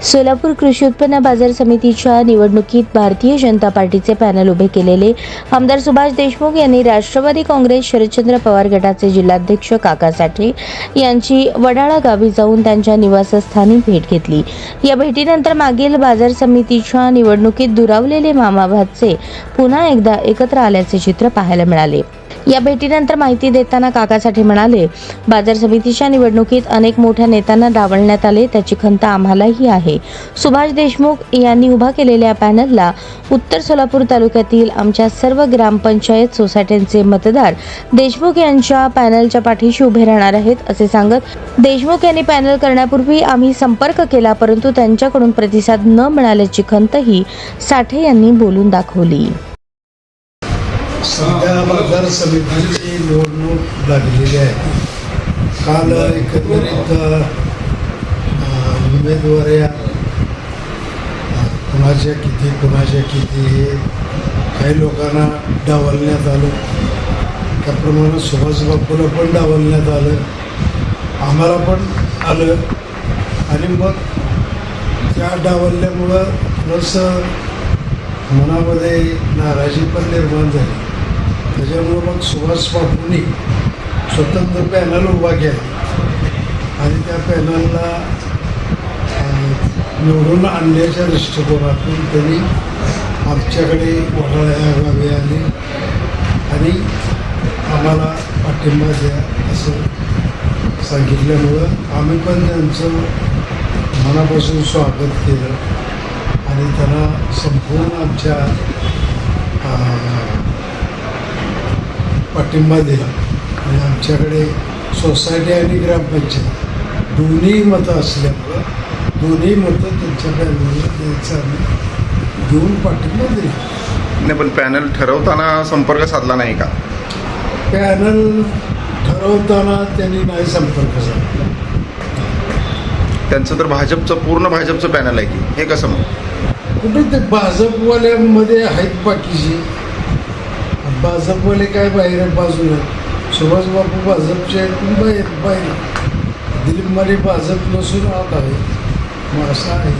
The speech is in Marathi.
सोलापूर कृषी उत्पन्न बाजार समितीच्या निवडणुकीत भारतीय जनता पार्टीचे पॅनल उभे केलेले आमदार सुभाष देशमुख यांनी राष्ट्रवादी काँग्रेस शरदचंद्र पवार गटाचे जिल्हाध्यक्ष काका साठे यांची वडाळा गावी जाऊन त्यांच्या निवासस्थानी भेट घेतली। या भेटीनंतर मागील बाजार समितीच्या निवडणुकीत दुरावलेले मामा भाचे पुन्हा एकदा एकत्र आल्याचे चित्र पाहायला मिळाले। या भेटीनंतर माहिती देताना काका साठे म्हणाले, बाजार समितीच्या निवडणुकीत अनेक मोठ्या नेत्यांना डावलण्यात आले, त्याची खंत आम्हालाही आहे। सुभाष देशमुख यांनी उभा केलेल्या पॅनलला उत्तर सोलापूर तालुक्यातील आमच्या सर्व ग्रामपंचायत सोसायट्यांचे मतदार देशमुख यांच्या पॅनलच्या पाठीशी उभे राहणार आहेत असे सांगत, देशमुख यांनी पॅनल करण्यापूर्वी आम्ही संपर्क केला, परंतु त्यांच्याकडून प्रतिसाद न मिळाल्याची खंतही साठे यांनी बोलून दाखवली। सध्या बाजार समितीची निवडणूक लागलेली आहे। काल एकंदरीत उमेदवाऱ्या कुणाच्या किती हे काही लोकांना डावलण्यात आलं, त्याप्रमाणे सुभाष बापूला पण डावलण्यात आलं, आम्हाला पण आलं आणि मग त्या डावलल्यामुळं थोडंसं मनामध्ये नाराजी पण निर्माण झाली। त्याच्यामुळं मग सुभाष बापूंनी स्वतंत्र पॅनल उभा केला आणि त्या पॅनलला निवडून आणण्याच्या दृष्टिकोनातून त्यांनी आमच्याकडे वडाळा गावी आले आणि आम्हाला पाठिंबा द्या असं सांगितल्यामुळं आम्ही पण त्यांचं मनापासून स्वागत केलं आणि त्यांना संपूर्ण आमच्या पाठिंबा दिला आणि आमच्याकडे सोसायटी आणि ग्रामपंचायत दोन्ही मतं असल्यामुळं दोन्ही मतं त्यांच्या पॅनलला द्यायचं आम्ही घेऊन पाठिंबा दिला। नाही, पण पॅनल ठरवताना संपर्क साधला नाही का? पॅनल ठरवताना त्यांनी नाही संपर्क साधला। त्यांचं तर पूर्ण भाजपचं पॅनल आहे की हे कसं मग? कुठे ते भाजपवाल्यांमध्ये आहेत बाकीची, भाजपवाले काय बाहेर बाजूला, सुभाष बापू भाजपचे आहेत बाहेर, दिलीप माने भाजप नसून आत आहे, मग असं आहे।